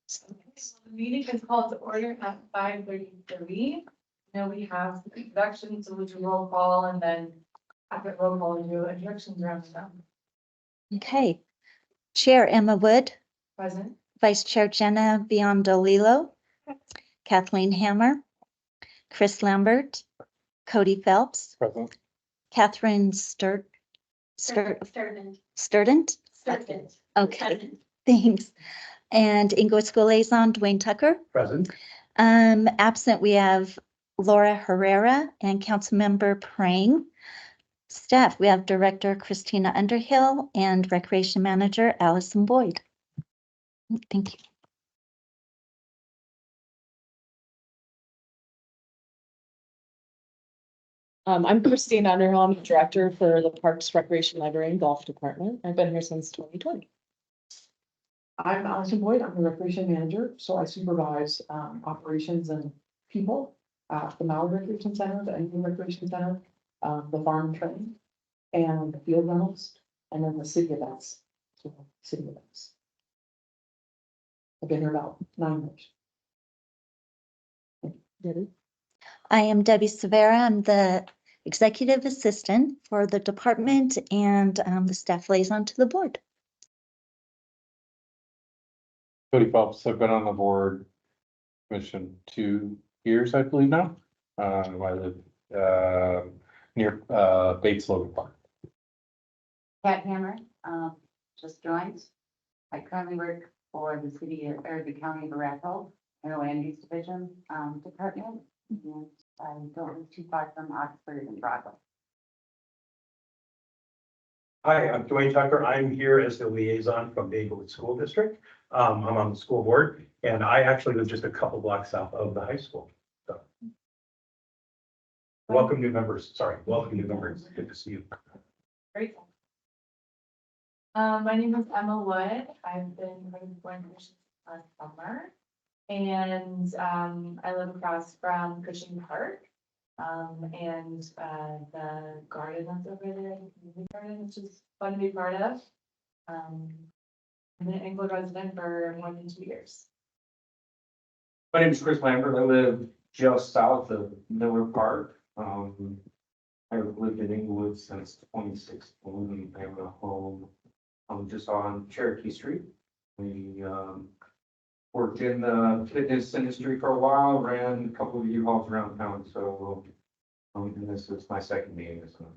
The meeting is called to order at 5:33. Now we have introductions, so we do roll call and then after roll call, we do introductions around them. Okay. Chair Emma Wood, Present. Vice Chair Jenna Biondolillo, Kathleen Hammer, Chris Lambert, Cody Phelps, Present. Catherine Sturden. Okay, thanks. And Englewood School Liaison Dwayne Tucker. Present. Absent, we have Laura Herrera and Councilmember Prang. Staff, we have Director Christina Underhill and Recreation Manager Allison Boyd. Thank you. I'm Christina Underhill. I'm the director for the Parks, Recreation, Library, and Golf Department. I've been here since 2020. I'm Allison Boyd. I'm the recreation manager, so I supervise operations and people at the Malley Recreation Center, the Englewood Recreation Center, the farm training, and the field rentals, and then the city events. So city events. I've been here about 9 years. I am Debbie Severa. I'm the executive assistant for the department and the staff liaison to the board. Cody Phelps, I've been on the board commission 2 years, I believe now. I live near Bates Logan Park. Cat Hammer, just joined. I currently work for the city or the county of Arapahoe in the land use division department. And I don't live too far from Oxford and Broadway. Hi, I'm Dwayne Tucker. I'm here as the liaison from the Englewood School District. I'm on the school board, and I actually live just a couple blocks south of the high school. So. Welcome new members. Sorry, welcome new members. Good to see you. Great. My name is Emma Wood. I've been running the board commission last summer. And I live across from Cushing Park. And the garden that's over there, the community garden, which is fun to be part of. I've been an Englewood resident for more than 2 years. My name is Chris Lambert. I live just south of Miller Park. I've lived in Englewood since 2016. I have a home just on Cherokee Street. We worked in the fitness industry for a while, ran a couple of U-Hauls around town. So and this is my second meeting this month.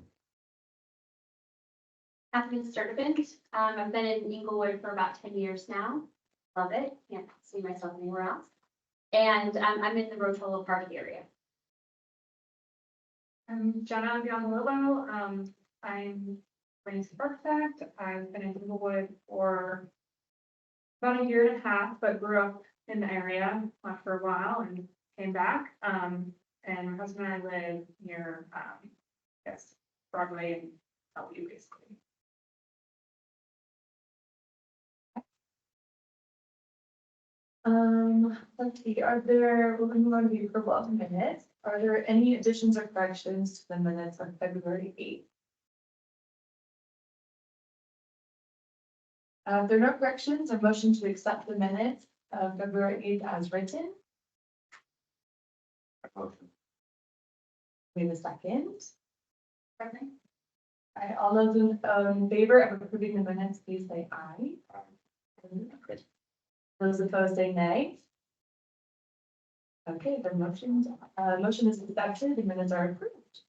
Catherine Sturden. I've been in Englewood for about 10 years now. Love it. Can't see myself anywhere else. And I'm in the Rotolo Park area. I'm Jenna Biondolillo. I'm Raised architect. I've been in Englewood for about 1.5 years, but grew up in the area for a while and came back. And my husband and I live near, Broadway and LU basically. Let's see, we're going to be approval of minutes. Are there any additions or corrections to the minutes on February 8th? If there are no corrections, a motion to accept the minutes of February 8th as written. We have a second. Alright, all those in favor of approving the minutes, please say aye. Those opposed say nay. Okay, the motion is accepted, the minutes are approved.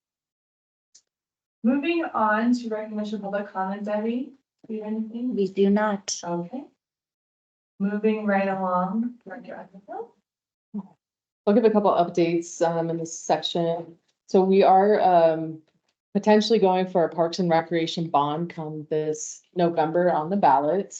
Moving on to recognition of public comment, Debbie. Do you have anything? We do not. Okay. Moving right along, Director Underhill. I'll give a couple updates in this section. So we are potentially going for a Parks and Recreation bond come this November on the ballot.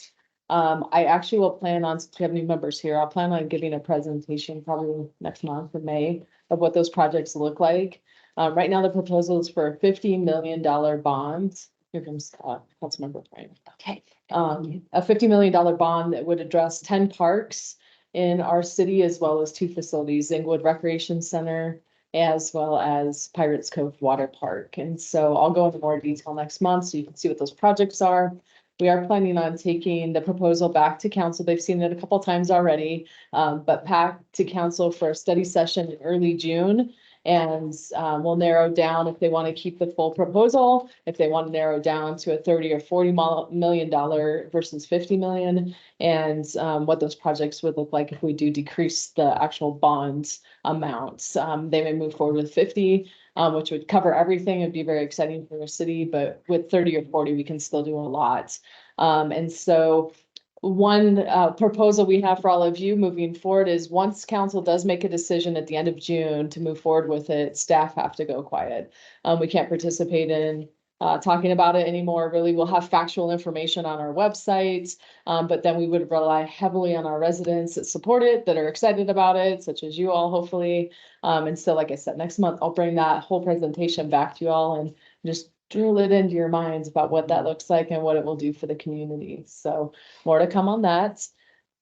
I actually will plan on, since we have new members here, I'll plan on giving a presentation probably next month in May of what those projects look like. Right now, the proposal is for a $50 million bond. Here comes Councilmember Prang. Okay. A $50 million bond that would address 10 parks in our city, as well as 2 facilities, Englewood Recreation Center, as well as Pirates Cove Water Park. And so I'll go into more detail next month so you can see what those projects are. we are planning on taking the proposal back to council. They've seen it a couple times already. But back to council for a study session in early June. And we'll narrow down if they want to keep the full proposal, if they want to narrow down to a 30 or 40 million dollar versus 50 million. And what those projects would look like if we do decrease the actual bond amounts. They may move forward with 50, which would cover everything. It'd be very exciting for the city, but with 30 or 40, we can still do a lot. And so one proposal we have for all of you moving forward is once council does make a decision at the end of June to move forward with it, staff have to go quiet. We can't participate in talking about it anymore. Really, we'll have factual information on our website, but then we would rely heavily on our residents that support it, that are excited about it, such as you all, hopefully. And so, like I said, next month, I'll bring that whole presentation back to you all and just drill it into your minds about what that looks like and what it will do for the community. So more to come on that.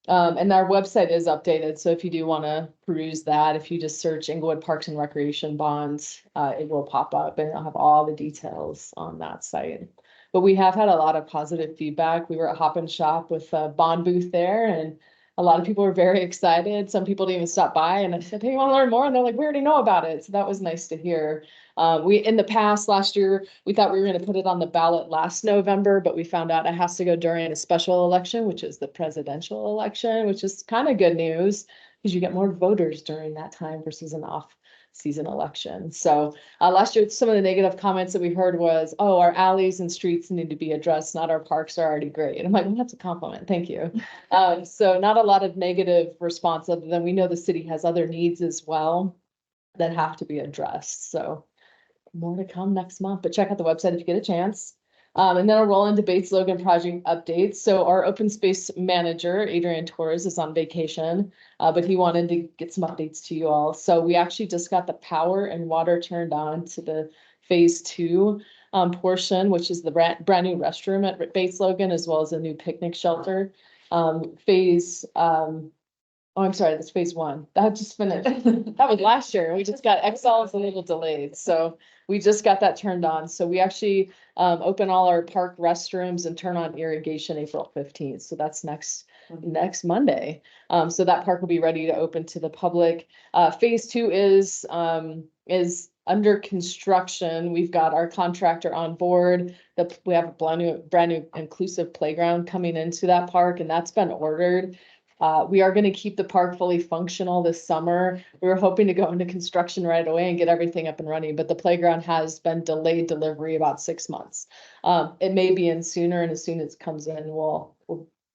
And our website is updated. So if you do want to peruse that, if you just search Englewood Parks and Recreation Bonds, it will pop up and I'll have all the details on that site. But we have had a lot of positive feedback. We were at Hop and Shop with a bond booth there and a lot of people were very excited. Some people didn't even stop by and I said, hey, you want to learn more? And they're like, we already know about it. So that was nice to hear. In the past, last year, we thought we were going to put it on the ballot last November, but we found out it has to go during a special election, which is the presidential election, which is kind of good news because you get more voters during that time versus an off-season election. So last year, some of the negative comments that we heard was, oh, our alleys and streets need to be addressed, not our parks are already great. And I'm like, well, that's a compliment. Thank you. So not a lot of negative response other than we know the city has other needs as well that have to be addressed. So more to come next month, but check out the website if you get a chance. And then I'll roll into Bates Logan project updates. So our open space manager, Adrian Torres, is on vacation, but he wanted to get some updates to you all. So we actually just got the power and water turned on to the phase 2 portion, which is the brand new restroom at Bates Logan, as well as a new picnic shelter. Oh, I'm sorry, that's phase 1. That just finished. That was last year. We just got XL's a little delayed. So we just got that turned on. So we actually open all our park restrooms and turn on irrigation April 15th. So that's next Monday. So that park will be ready to open to the public. Phase 2 is under construction. We've got our contractor on board. We have a brand new inclusive playground coming into that park, and that's been ordered. We are going to keep the park fully functional this summer. We were hoping to go into construction right away and get everything up and running, but the playground has been delayed delivery about 6 months. It may be in sooner, and as soon as it comes in, we'll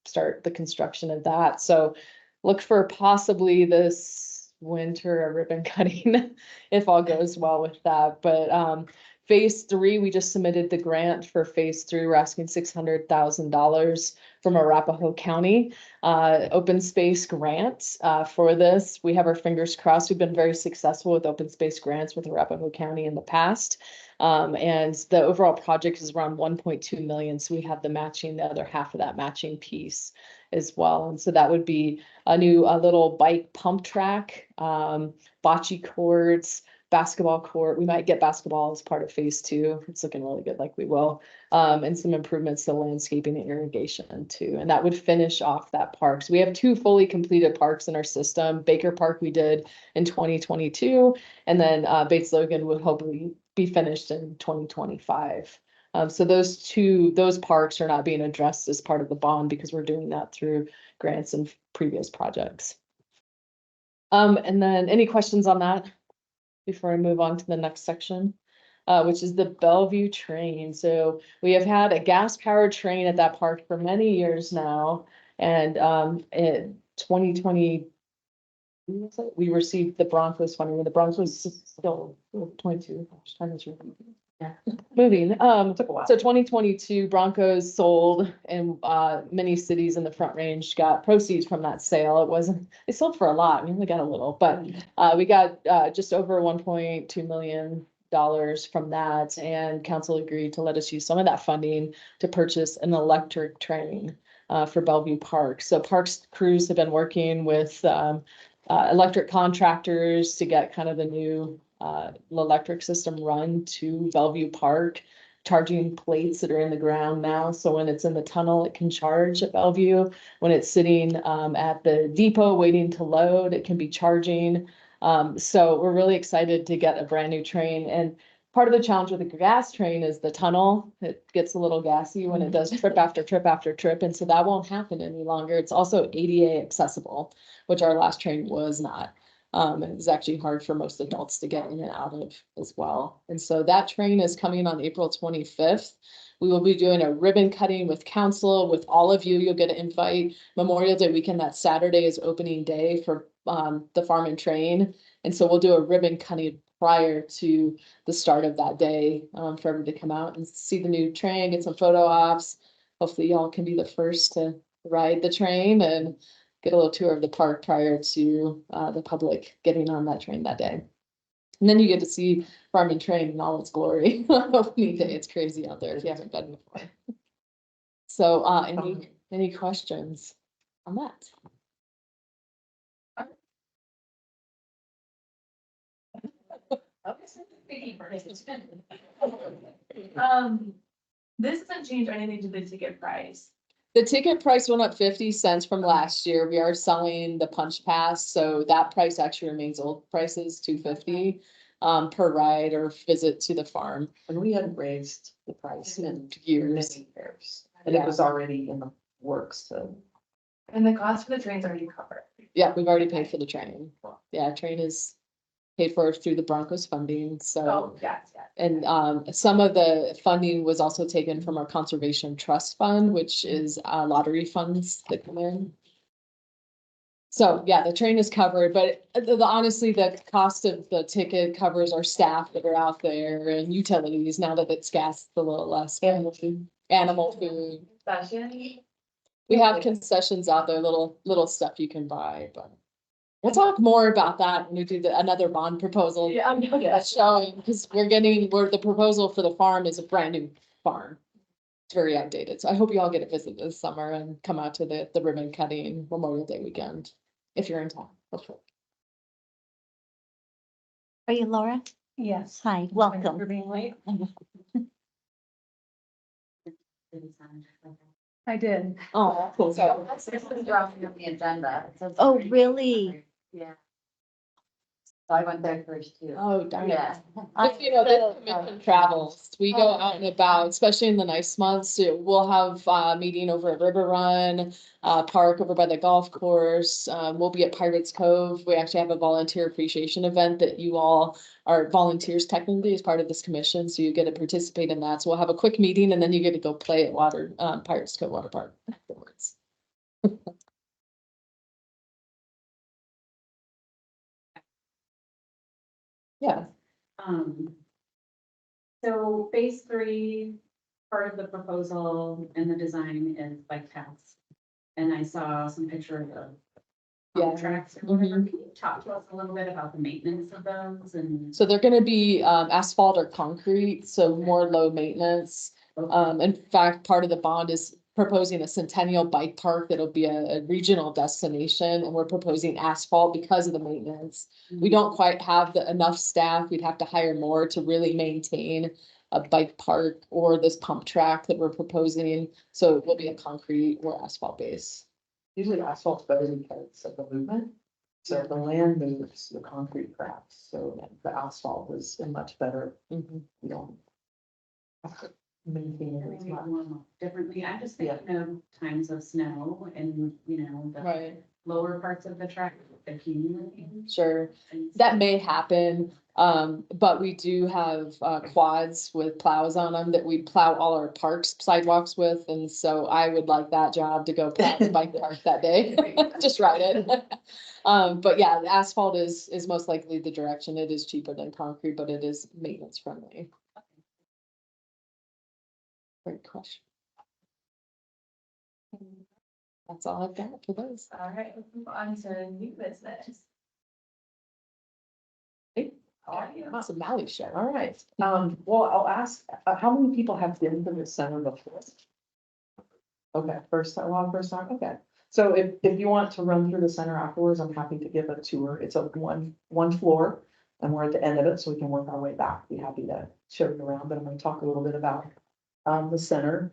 start the construction of that. So look for possibly this winter a ribbon cutting if all goes well with that. But phase 3, we just submitted the grant for phase 3. We're asking $600,000 from Arapahoe County open space grant for this. We have our fingers crossed. We've been very successful with open space grants with Arapahoe County in the past. And the overall project is around 1.2 million. So we have the other half of that matching piece as well. And so that would be a little bike pump track, bocce courts, basketball court. We might get basketball as part of phase 2. It's looking really good, like we will. And some improvements to landscaping and irrigation too. And that would finish off that park. So we have 2 fully completed parks in our system. Baker Park we did in 2022, and then Bates Logan would hopefully be finished in 2025. So those parks are not being addressed as part of the bond because we're doing that through grants and previous projects. And then any questions on that before I move on to the next section, which is the Bellevue train. So we have had a gas powered train at that park for many years now. And in 2020, we received the Broncos funding when the Broncos still 22. Time is moving. Took a while. So 2022 Broncos sold, and many cities in the Front Range got proceeds from that sale. They sold for a lot. We only got a little, but we got just over $1.2 million from that, and council agreed to let us use some of that funding to purchase an electric train for Bellevue Park. So parks crews have been working with electric contractors to get kind of the new electric system run to Bellevue Park charging plates that are in the ground now. So when it's in the tunnel, it can charge at Bellevue. When it's sitting at the depot waiting to load, it can be charging. So we're really excited to get a brand new train. And part of the challenge with the gas train is the tunnel. It gets a little gassy when it does trip after trip after trip. And so that won't happen any longer. It's also ADA accessible, which our last train was not. It was actually hard for most adults to get in and out of as well. And so that train is coming on April 25th. We will be doing a ribbon cutting with council, with all of you. You'll get an invite. Memorial Day weekend, that Saturday is opening day for the Farm and Train. And so we'll do a ribbon cutting prior to the start of that day for everybody to come out and see the new train, get some photo ops. Hopefully y'all can be the first to ride the train and get a little tour of the park prior to the public getting on that train that day. And then you get to see Farm and Train in all its glory. Opening day, it's crazy out there if you haven't been before. So any questions on that? This doesn't change anything to the ticket price. The ticket price went up 50 cents from last year. We are selling the punch pass, so that price actually remains old prices, $2.50 per ride or visit to the farm. And we hadn't raised the price in Years. many years, and it was already in the works to. And the cost for the train's already covered. Yeah, we've already paid for the train. Yeah, train is paid for through the Broncos funding, so. Oh, yes, yes. And some of the funding was also taken from our Conservation Trust Fund, which is lottery funds that come in. So, yeah, the train is covered, but honestly, the cost of the ticket covers our staff that are out there and utilities now that it's gas a little less. Animal food. Animal food. Session. We have concessions out there, little stuff you can buy, but. We'll talk more about that when we do another bond proposal. Yeah, I'm That's showing, because where the proposal for the farm is a brand new farm. It's very outdated, so I hope you all get a visit this summer and come out to the ribbon cutting Memorial Day weekend, if you're in town. hopefully. Are you Laura? Yes. Hi, For welcome. being late. I did. Oh, cool. So, This is dropping on the agenda. It says- Oh, really? Yeah. So I went there first too. oh, darn it. Yeah. Just, you know, this commission travels, we go out and about, especially in the nice months, we'll have a meeting over at River Run. Park over by the golf course, we'll be at Pirates Cove, we actually have a volunteer appreciation event that you all are volunteers technically as part of this commission, so you get to participate in that, so we'll have a quick meeting and then you get to go play at Pirates Cove Water Park afterwards. Yeah. So phase 3, part of the proposal and the design is bike paths. And I saw some pictures of Yeah. tracks or whatever. Can you talk to us a little bit about the maintenance of those and? So they're gonna be asphalt or concrete, so more low maintenance. In fact, part of the bond is proposing a centennial bike park that'll be a regional destination, and we're proposing asphalt because of the maintenance. We don't quite have enough staff, we'd have to hire more to really maintain a bike park or this pump track that we're proposing, so it will be a concrete or asphalt base. Usually asphalt's better because of the movement. So the land moves, the concrete cracks, so the asphalt is a much better, you know. Maintain it as Maybe much. warm up differently. I'm just thinking of times of snow and, you know, the Right, lower parts of the track accumulating. sure. And That may happen, but we do have quads with plows on them that we plow all our parks sidewalks with, and so I would like that job to go plow the bike park that day, just ride it. But yeah, the asphalt is most likely the direction. It is cheaper than concrete, but it is maintenance friendly. Great question. That's all I've got for those. All right, let's move on to new business. Hey. It's a Malley show. All right, well, I'll ask, how many people have been to the center before? Okay, first time, okay. So if you want to run through the center afterwards, I'm happy to give a tour. It's a one floor. and we're at the end of it, so we can work our way back. Be happy to show you around, but I'm gonna talk a little bit about the center.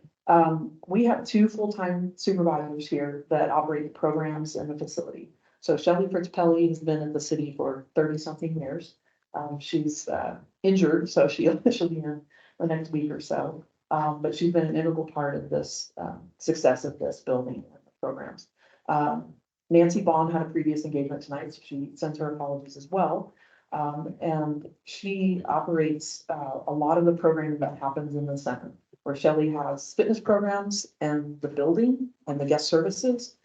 We have two full-time supervisors here that operate the programs and the facility. So Shelley Fritz-Pelly has been in the city for 30-something years. She's injured, so she'll be in the next week or so. But she's been an integral part of this success of this building and the programs. Nancy Baum had a previous engagement tonight, so she sends her apologies as well. And she operates a lot of the programming that happens in the center, where Shelley has fitness programs and the building and the guest services.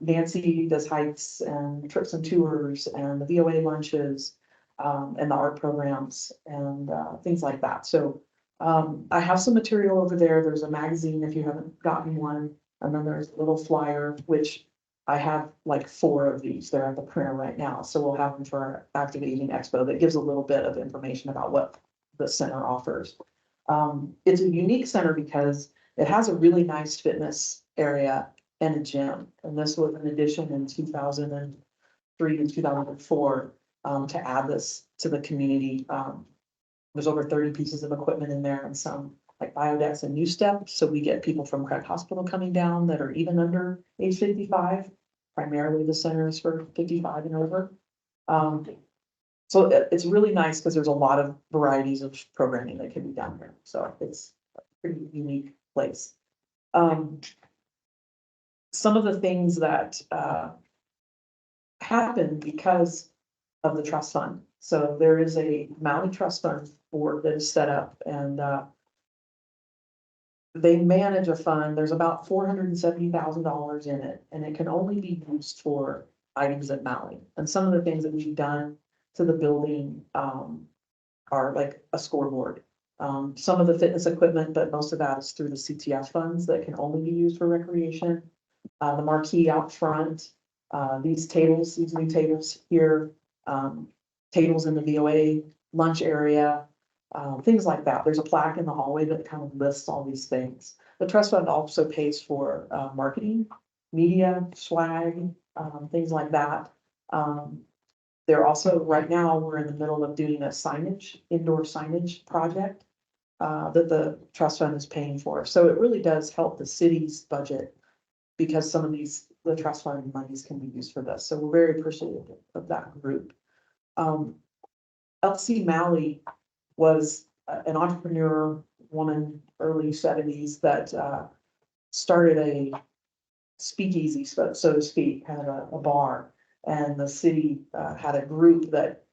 Nancy does hikes and trips and tours and the VOA lunches, and the art programs and things like that. So I have some material over there. There's a magazine if you haven't gotten one. And then there's a little flyer, which I have like 4 of these. They're at the printer right now. So we'll have them for our Active Aging Expo that gives a little bit of information about what the center offers. It's a unique center because it has a really nice fitness area and a gym. And this was an addition in 2003 and 2004 to add this to the community. There's over 30 pieces of equipment in there and some like Biodex and New Step. So we get people from Craig Hospital coming down that are even under age 55. Primarily the center is for 55 and over. So it's really nice because there's a lot of varieties of programming that can be done here. So it's a pretty unique place. Some of the things that happen because of the trust fund. So there is a Malley Trust Fund board that is set up and they manage a fund. There's about $470,000 in it, and it can only be used for items at Malley. And some of the things that we've done to the building are like a scoreboard. Some of the fitness equipment, but most of that is through the CTF funds that can only be used for recreation. The marquee out front, these tables, these new tables here, tables in the VOA lunch area, things like that. There's a plaque in the hallway that kind of lists all these things. The trust fund also pays for marketing, media, swag, things like that. They're also, right now, we're in the middle of doing a signage, indoor signage project that the trust fund is paying for. So it really does help the city's budget because some of the trust fund monies can be used for this. So we're very appreciative of that group. LC Malley was an entrepreneur woman, early 70s, that started a speakeasy, so to speak, had a bar. And the city had a group that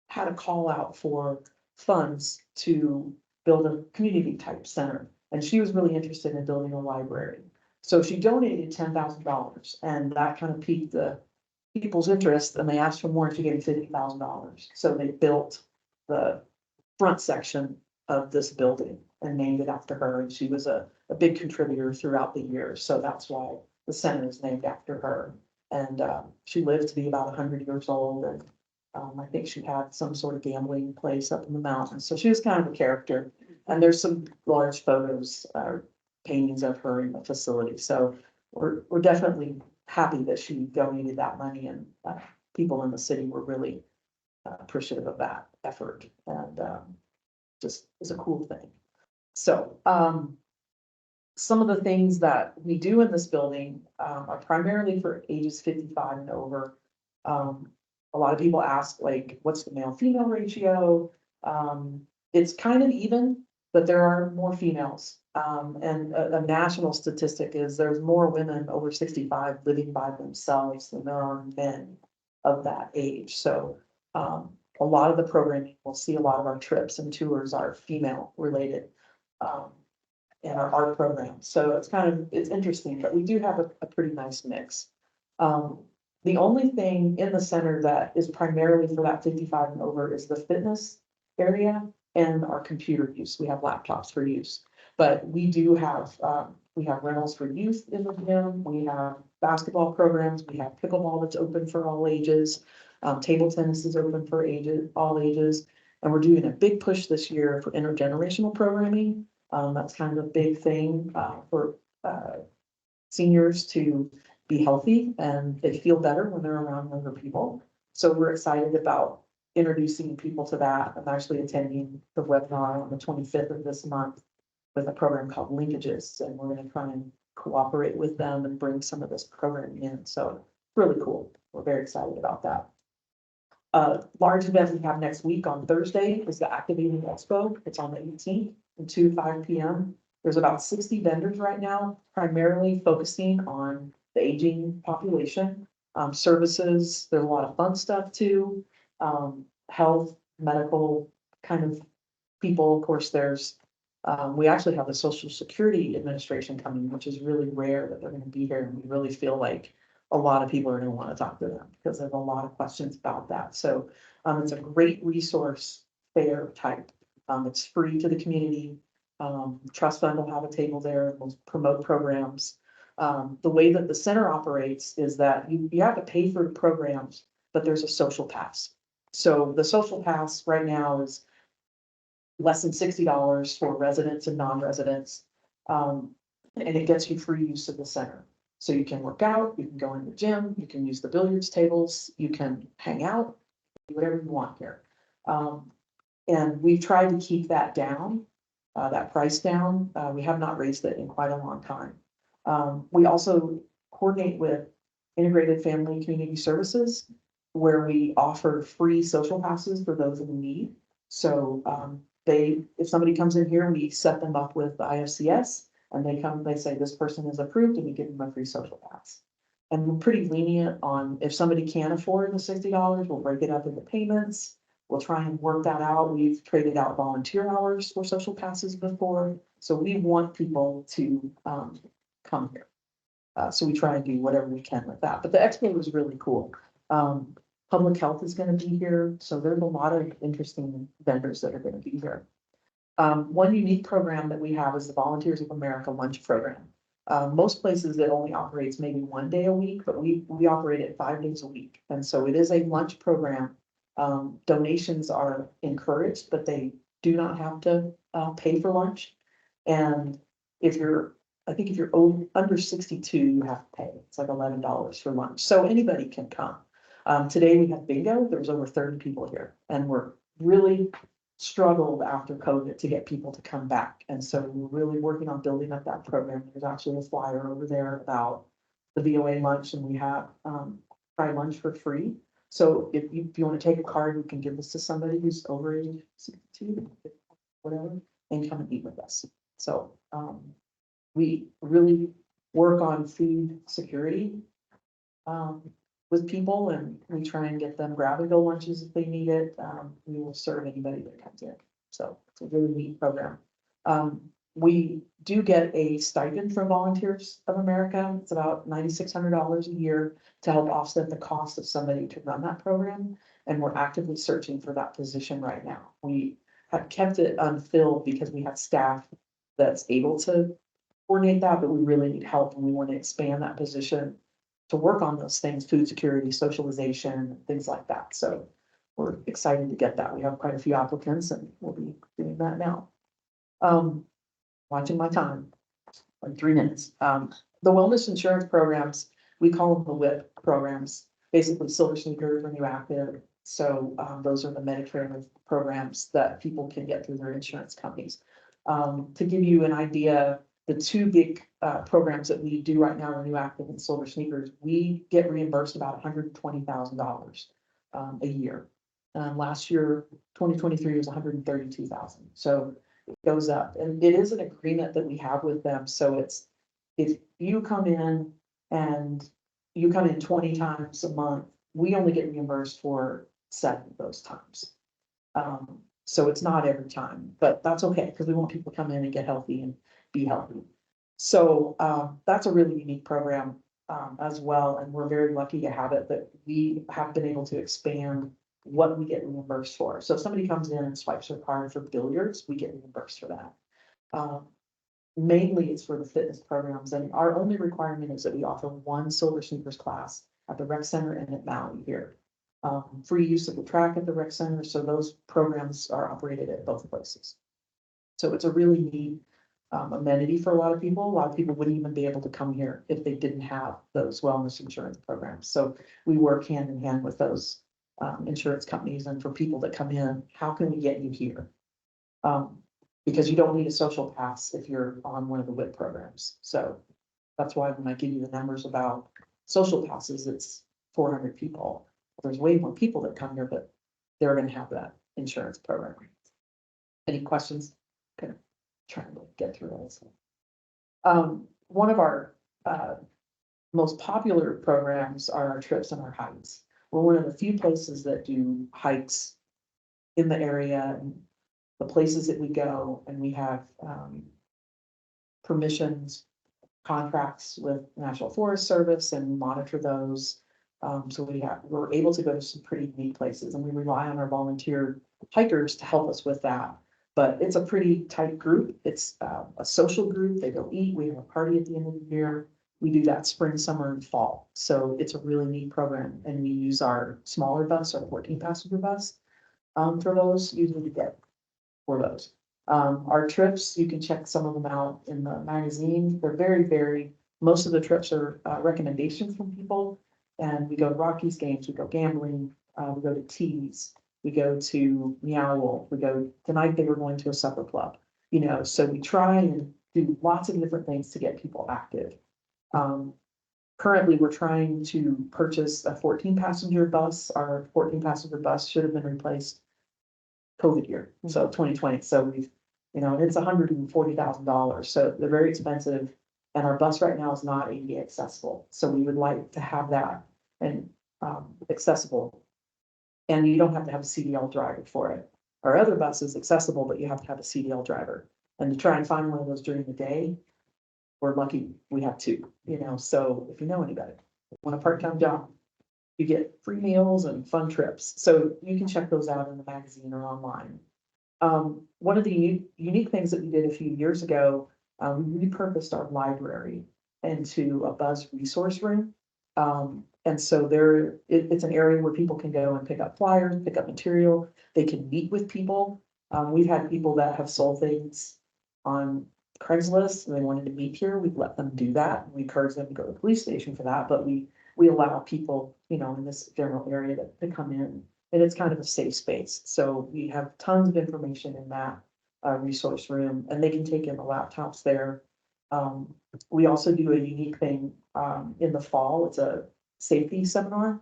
had a call out for funds to build a community type center. And she was really interested in building a library. So she donated $10,000 and that kind of piqued the people's interest and they asked for more and she gave $50,000. So they built the front section of this building and named it after her. And she was a big contributor throughout the years. So that's why the center is named after her. And she lived to be about 100 years old. And I think she had some sort of gambling place up in the mountains. So she was kind of a character. And there's some large photos, paintings of her in the facility. So we're definitely happy that she donated that money, and people in the city were really appreciative of that effort, and just is a cool thing. So some of the things that we do in this building are primarily for ages 55 and over. A lot of people ask, like, what's the male-female ratio? It's kind of even, but there are more females. And a national statistic is there's more women over 65 living by themselves than there are men of that age. So a lot of the programming, we'll see a lot of our trips and tours are female related in our art program. So it's interesting, but we do have a pretty nice mix. The only thing in the center that is primarily for that 55 and over is the fitness area and our computer use. We have laptops for use. But we do have, we have rentals for youth in the gym. We have basketball programs. We have pickleball that's open for all ages. Table tennis is open for all ages. And we're doing a big push this year for intergenerational programming. That's kind of a big thing for seniors to be healthy and they feel better when they're around younger people. So we're excited about introducing people to that. I'm actually attending the webinar on the 25th of this month with a program called Linkages, and we're gonna try and cooperate with them and bring some of this programming in. So really cool. We're very excited about that. Large event we have next week on Thursday is the Activating Expo. It's on the 18th from 2 to 5 p.m. There's about 60 vendors right now, primarily focusing on the aging population. Services, there's a lot of fun stuff too. Health, medical kind of people. Of course, there's, we actually have the Social Security Administration coming, which is really rare that they're gonna be here. And we really feel like a lot of people are gonna wanna talk to them because there's a lot of questions about that. So, it's a great resource fair type. It's free to the community. Trust fund will have a table there. We'll promote programs. The way that the center operates is that you have to pay for the programs, but there's a social pass. So the social pass right now is less than $60 for residents and non-residents. And it gets you free use of the center. So you can work out, you can go in the gym, you can use the billiards tables, you can hang out, do whatever you want here. And we've tried to keep that down, that price down. We have not raised it in quite a long time. We also coordinate with Integrated Family and Community Services, where we offer free social passes for those in need. So if somebody comes in here, we set them up with the IFCS, and they come, they say this person is approved, and we give them a free social pass. And we're pretty lenient on if somebody can't afford the $60, we'll break it up into payments. We'll try and work that out. We've traded out volunteer hours for social passes before, so we want people to come here. So we try and do whatever we can with that. But the expo was really cool. Public health is gonna be here, so there's a lot of interesting vendors that are gonna be here. One unique program that we have is the Volunteers of America Lunch Program. Most places it only operates maybe 1 day a week, but we operate it 5 days a week. And so it is a lunch program. Donations are encouraged, but they do not have to pay for lunch. And I think if you're under 62, you have to pay. It's like $11 for lunch. So anybody can come. Today we had bingo. There was over 30 people here, and we're really struggled after COVID to get people to come back. And so we're really working on building up that program. There's actually a flyer over there about the VOA lunch, and we have try lunch for free. So if you want to take a card, you can give this to somebody who's over age 62, whatever, and come and eat with us. So we really work on food security with people, and we try and get them grab-and-go lunches if they need it. We will serve anybody that comes in. So it's a really neat program. We do get a stipend from Volunteers of America. It's about $9,600 a year to help offset the cost of somebody to run that program. And we're actively searching for that position right now. We have kept it unfilled because we have staff that's able to coordinate that, but we really need help, and we want to expand that position to work on those things, food security, socialization, things like that. So we're excited to get that. We have quite a few applicants, and we'll be doing that now. Watching my time, like 3 minutes. The wellness insurance programs, we call them the WIP programs, basically Silver Sneakers, Renew Active. So those are the Medicare programs that people can get through their insurance companies. To give you an idea, the 2 big programs that we do right now, Renew Active and Silver Sneakers, we get reimbursed about $120,000 a year. Last year, 2023 was $132,000. So it goes up, and it is an agreement that we have with them. So it's, if you come in and you come in 20 times a month, we only get reimbursed for 7 of those times. So it's not every time, but that's okay, because we want people to come in and get healthy and be healthy. So that's a really unique program as well, and we're very lucky to have it, that we have been able to expand what we get reimbursed for. So if somebody comes in and swipes their card for billiards, we get reimbursed for that. Mainly it's for the fitness programs, and our only requirement is that we offer 1 Silver Sneakers class at the rec center and at Malley here. Free use of the track at the rec center, so those programs are operated at both places. So it's a really neat amenity for a lot of people. A lot of people wouldn't even be able to come here if they didn't have those wellness insurance programs. So we work hand in hand with those insurance companies and for people that come in, how can we get you here? Because you don't need a social pass if you're on one of the WIC programs. So that's why when I give you the numbers about social passes, it's 400 people. There's way more people that come here, but they're gonna have that insurance program. Any questions? Gonna try to get through those. One of our most popular programs are our trips and our hikes. We're one of the few places that do hikes in the area and the places that we go, and we have permissions, contracts with National Forest Service and monitor those. So we're able to go to some pretty neat places, and we rely on our volunteer hikers to help us with that. But it's a pretty tight group. It's a social group. They go eat. We have a party at the end of the year. We do that spring, summer, and fall. So it's a really neat program, and we use our smaller bus, our 14-passenger bus, for those, usually to get for those. Our trips, you can check some of them out in the magazine. They're very varied. Most of the trips are recommendations from people. And we go to Rockies games, we go gambling, we go to teas, we go to Meow Wolf, tonight they were going to a supper club. You know, so we try and do lots of different things to get people active. Currently, we're trying to purchase a 14-passenger bus. Our 14-passenger bus should have been replaced COVID year, so 2020. So we've, you know, it's $140,000. So they're very expensive. And our bus right now is not ADA accessible. So we would like to have that and accessible. And you don't have to have a CDL driver for it. Our other bus is accessible, but you have to have a CDL driver. And to try and find one of those during the day, we're lucky we have two, you know. So if you know anybody, want a part-time job, you get free meals and fun trips. So you can check those out in the magazine or online. One of the unique things that we did a few years ago, we repurposed our library into a buzz resource room. And so it's an area where people can go and pick up flyers, pick up material. They can meet with people. We've had people that have sold things on Craigslist and they wanted to meet here. We've let them do that. We encourage them to go to the police station for that, but we allow people, you know, in this general area to come in, and it's kind of a safe space. So we have tons of information in that resource room, and they can take in the laptops there. We also do a unique thing in the fall. It's a safety seminar,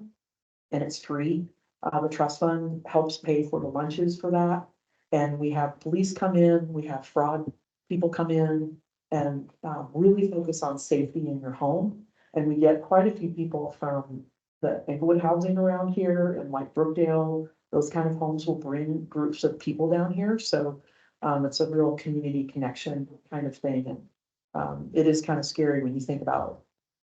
and it's free. The trust fund helps pay for the lunches for that. And we have police come in, we have fraud people come in and really focus on safety in your home. And we get quite a few people from the Englewood housing around here and like Brookdale, those kind of homes will bring groups of people down here. So it's a real community connection kind of thing. And it is kind of scary when you think about,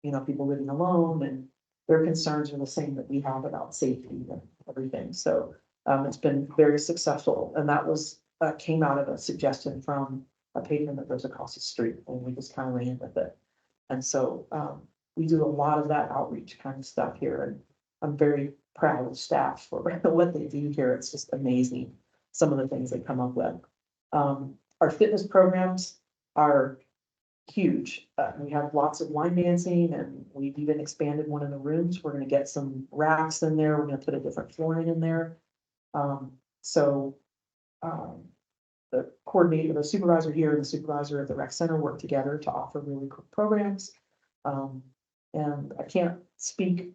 you know, people living alone and their concerns are the same that we have about safety and everything. So it's been very successful. And that was came out of a suggestion from a patron that lives across the street, and we just kind of ran with it. And so we do a lot of that outreach kind of stuff here, and I'm very proud of staff for what they do here. It's just amazing, some of the things they come up with. Our fitness programs are huge. We have lots of line dancing, and we've even expanded one of the rooms. We're gonna get some racks in there. We're gonna put a different flooring in there. The coordinator, the supervisor here and the supervisor at the rec center work together to offer really cool programs. And I can't speak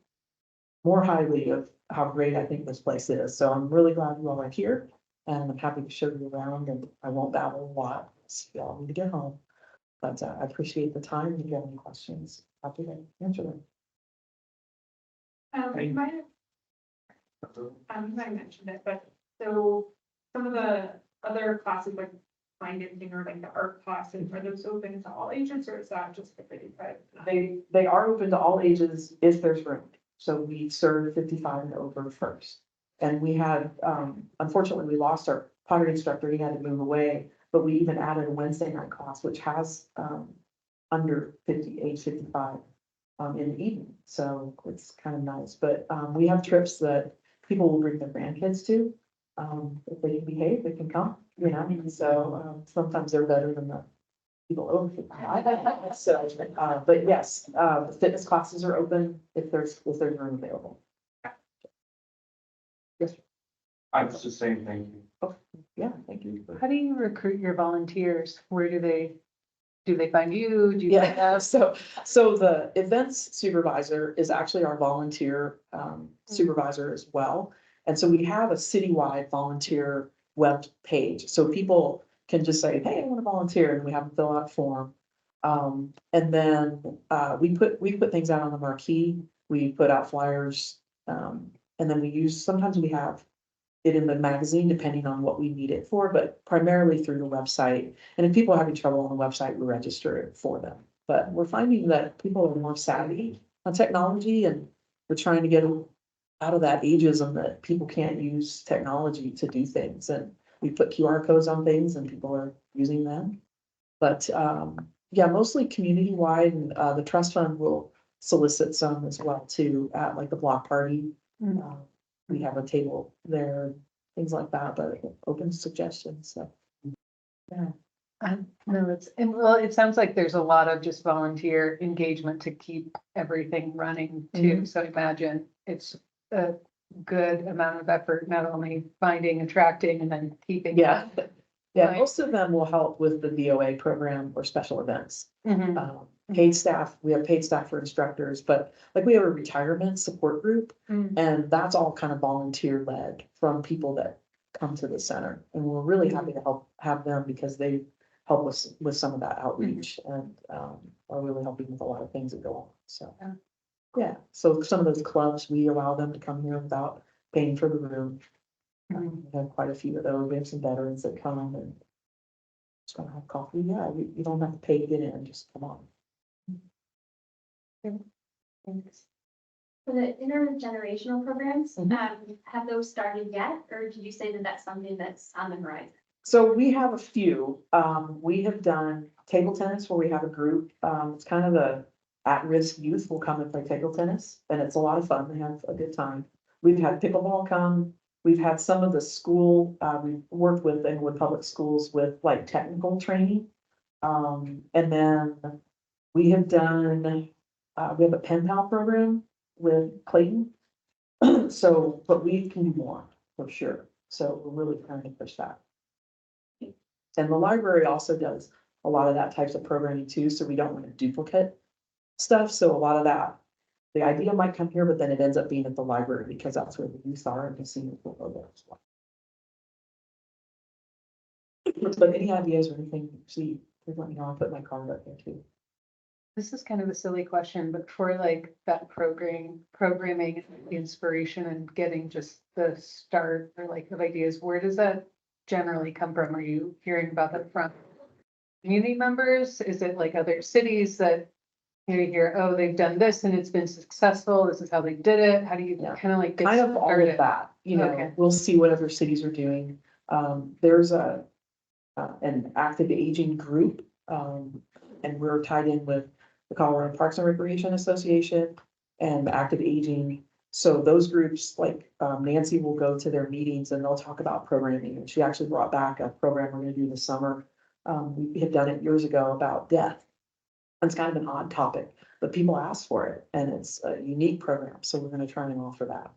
more highly of how great I think this place is. So I'm really glad you all are here, and I'm happy to show you around, and I won't babble a lot. So y'all need to get home. But I appreciate the time. If you have any questions, happy to answer them. You might have mentioned it, but so some of the other classes like fine dancing or like the art classes, are those open to all ages, or is that just for 55? They are open to all ages if there's room. So we serve 55 and over first. And we had, unfortunately, we lost our pottery instructor. He had to move away, but we even added a Wednesday night class, which has under age 55 in the evening. So it's kind of nice. But we have trips that people will bring their grandkids to. If they can behave, they can come, you know. So sometimes they're better than the people over 55. So, but yes, the fitness classes are open if there's room available. I was just saying thank you. Yeah, thank you. How do you recruit your volunteers? Where do they find you? Do you? Yeah, so the events supervisor is actually our volunteer supervisor as well. And so we have a citywide volunteer web page, so people can just say, hey, I want to volunteer, and we have them fill out a form. And then we put things out on the marquee, we put out flyers, and then sometimes we have it in the magazine, depending on what we need it for, but primarily through the website. And if people are having trouble on the website, we register it for them. But we're finding that people are more savvy on technology, and we're trying to get out of that ageism that people can't use technology to do things. And we put QR codes on things and people are using them. But yeah, mostly community-wide, and the trust fund will solicit some as well too, at like the block party. We have a table there, things like that, but open suggestions, so. No, well, it sounds like there's a lot of just volunteer engagement to keep everything running too. So I imagine it's a good amount of effort, not only finding, attracting, and then keeping. Yeah, yeah, Right. most of them will help with the VOA program or special events. Mhm. Paid staff, we have paid staff for instructors, but like we have a retirement support group, and that's all kind of volunteer led from people that come to the center. And we're really happy to have them because they help us with some of that outreach and are really helping with a lot of things that go on, so. Yeah, so some of those clubs, we allow them to come here without paying for the room. We have quite a few of those. We have some veterans that come and just want to have coffee. Yeah, you don't have to pay to get in, just come on. Thanks. For the intergenerational programs, Mhm. have those started yet, or did you say that that's something that's on the horizon? So we have a few. We have done table tennis where we have a group. It's kind of the at-risk youth will come and play table tennis, and it's a lot of fun. They have a good time. We've had pickleball come. We've had some of the school, we've worked with Englewood Public Schools with like technical training. And then we have done, we have a pen pal program with Clayton. So, but we can do more for sure. So we're really trying to push that. And the library also does a lot of that types of programming too, so we don't want to duplicate stuff. So a lot of that, the idea might come here, but then it ends up being at the library because that's where the youth are and the seniors will go there as well. But any ideas or anything you see, please let me know. I'll put my card up there too. This is kind of a silly question, but for like that programming, the inspiration and getting just the start or like of ideas, where does that generally come from? Are you hearing about that from community members? Is it like other cities that you hear, oh, they've done this and it's been successful, this is how they did it? How do you Yeah. kind of like get Kind of all started? of that, you know, Okay. we'll see what other cities are doing. There's an active aging group, and we're tied in with the Colorado Parks and Recreation Association and Active Aging. So those groups, like Nancy will go to their meetings and they'll talk about programming. And she actually brought back a program we're gonna do this summer. We had done it years ago about death. It's kind of an odd topic, but people ask for it and it's a unique program. So we're gonna try and offer that.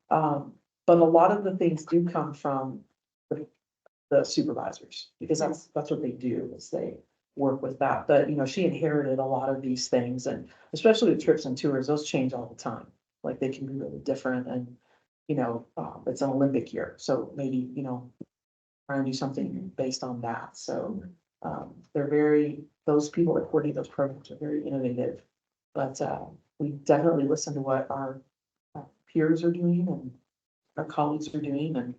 But a lot of the things do come from the supervisors, because that's what they do, is they work with that. But, you know, she inherited a lot of these things, and especially with trips and tours, those change all the time. Like they can be really different, and, you know, it's an Olympic year, so maybe, you know, try and do something based on that. So, those people that coordinate those programs are very innovative. But, we definitely listen to what our peers are doing and our colleagues are doing, and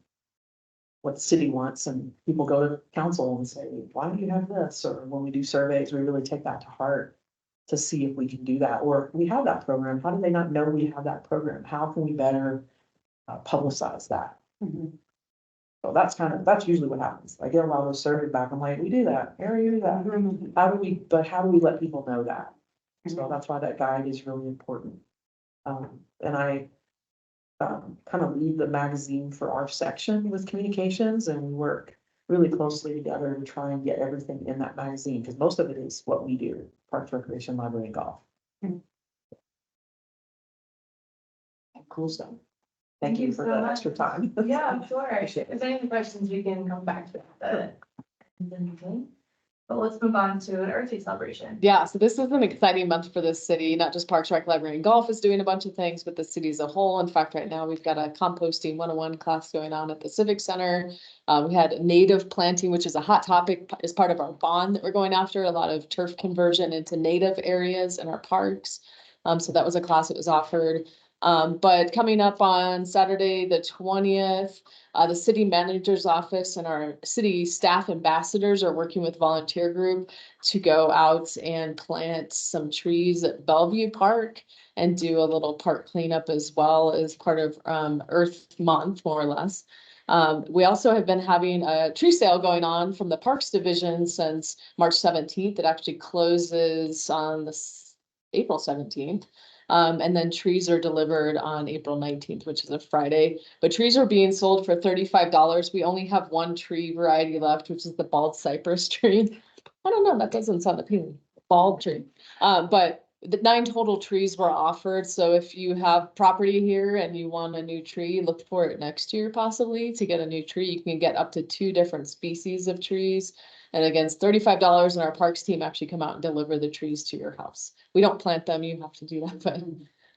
what the city wants, and people go to council and say, why do you have this? Or when we do surveys, we really take that to heart to see if we can do that, or we have that program. How do they not know we have that program? How can we better publicize that? So that's usually what happens. I get a lot of those surveys back. I'm like, we do that. Yeah, we do that. How do we let people know that? So that's why that guide is really important. And I kind of lead the magazine for our section with communications, and we work really closely together to try and get everything in that magazine, because most of it is what we do, Parks, Recreation, Library, and Golf. Cool stuff. Thank you for so the much. extra time. Yeah, sure. Appreciate If there's any questions, we can come back to the meeting. But let's move on to an Earth Day celebration. Yeah, so this is an exciting month for the city, not just Parks, Rec, Library, and Golf is doing a bunch of things, but the city as a whole. In fact, right now we've got a composting 101 class going on at the Civic Center. We had native planting, which is a hot topic as part of our bond that we're going after, a lot of turf conversion into native areas in our parks. So that was a class that was offered. But coming up on Saturday, the 20th, the city manager's office and our city staff ambassadors are working with volunteer group to go out and plant some trees at Bellevue Park and do a little park cleanup as well as part of Earth Month, more or less. We also have been having a tree sale going on from the Parks Division since March 17th. It actually closes on April 17th. And then trees are delivered on April 19th, which is a Friday. But trees are being sold for $35. We only have one tree variety left, which is the bald cypress tree. I don't know, that doesn't sound appealing, bald tree. But the 9 total trees were offered. So if you have property here and you want a new tree, look for it next year possibly to get a new tree. You can get up to 2 different species of trees. And again, it's $35 and our parks team actually come out and deliver the trees to your house. We don't plant them, you have to do that,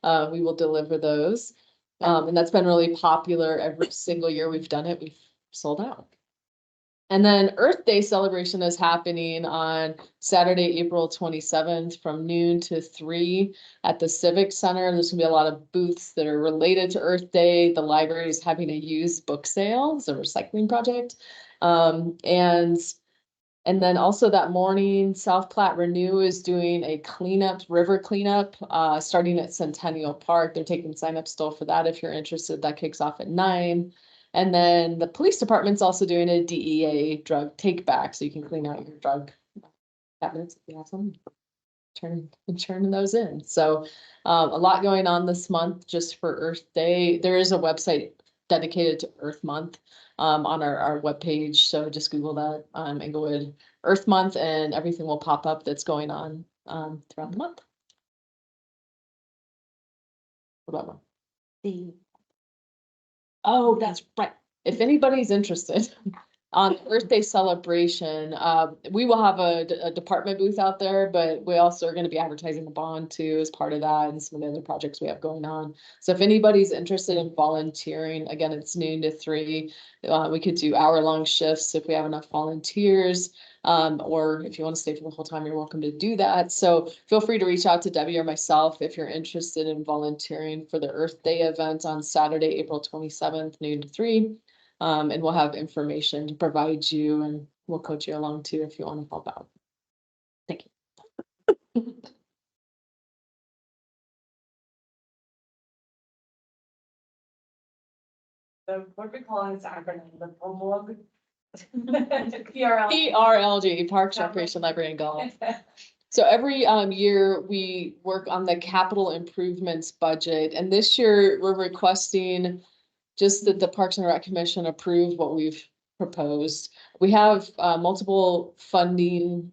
but we will deliver those. And that's been really popular every single year we've done it, we've sold out. And then Earth Day celebration is happening on Saturday, April 27th from noon to 3 at the Civic Center. There's gonna be a lot of booths that are related to Earth Day. The library is having a used book sale, it's a recycling project. And then also that morning, South Platte Renew is doing a cleanup, river cleanup, starting at Centennial Park. They're taking signups still for that. If you're interested, that kicks off at 9. And then the police department's also doing a DEA drug take back, so you can clean out your drug cabinets if you have some. Turning those in. So a lot going on this month just for Earth Day. There is a website dedicated to Earth Month on our webpage. So just Google that Englewood Earth Month and everything will pop up that's going on throughout the month. What about one? Oh, that's right. If anybody's interested on Earth Day celebration, we will have a department booth out there, but we also are going to be advertising the bond too as part of that and some of the other projects we have going on. So if anybody's interested in volunteering, again, it's noon to 3. We could do hour-long shifts if we have enough volunteers. Or if you want to stay for the whole time, you're welcome to do that. So feel free to reach out to Debbie or myself if you're interested in volunteering for the Earth Day event on Saturday, April 27th, noon to 3. And we'll have information to provide you and we'll coach you along too if you want to help out. Thank you. So what we call this acronym, the PRLG. PRLG. PRLG, Parks, Recreation, Library, and Golf. So every year we work on the capital improvements budget, and this year we're requesting just that the Parks and Rec Commission approve what we've proposed. We have multiple funding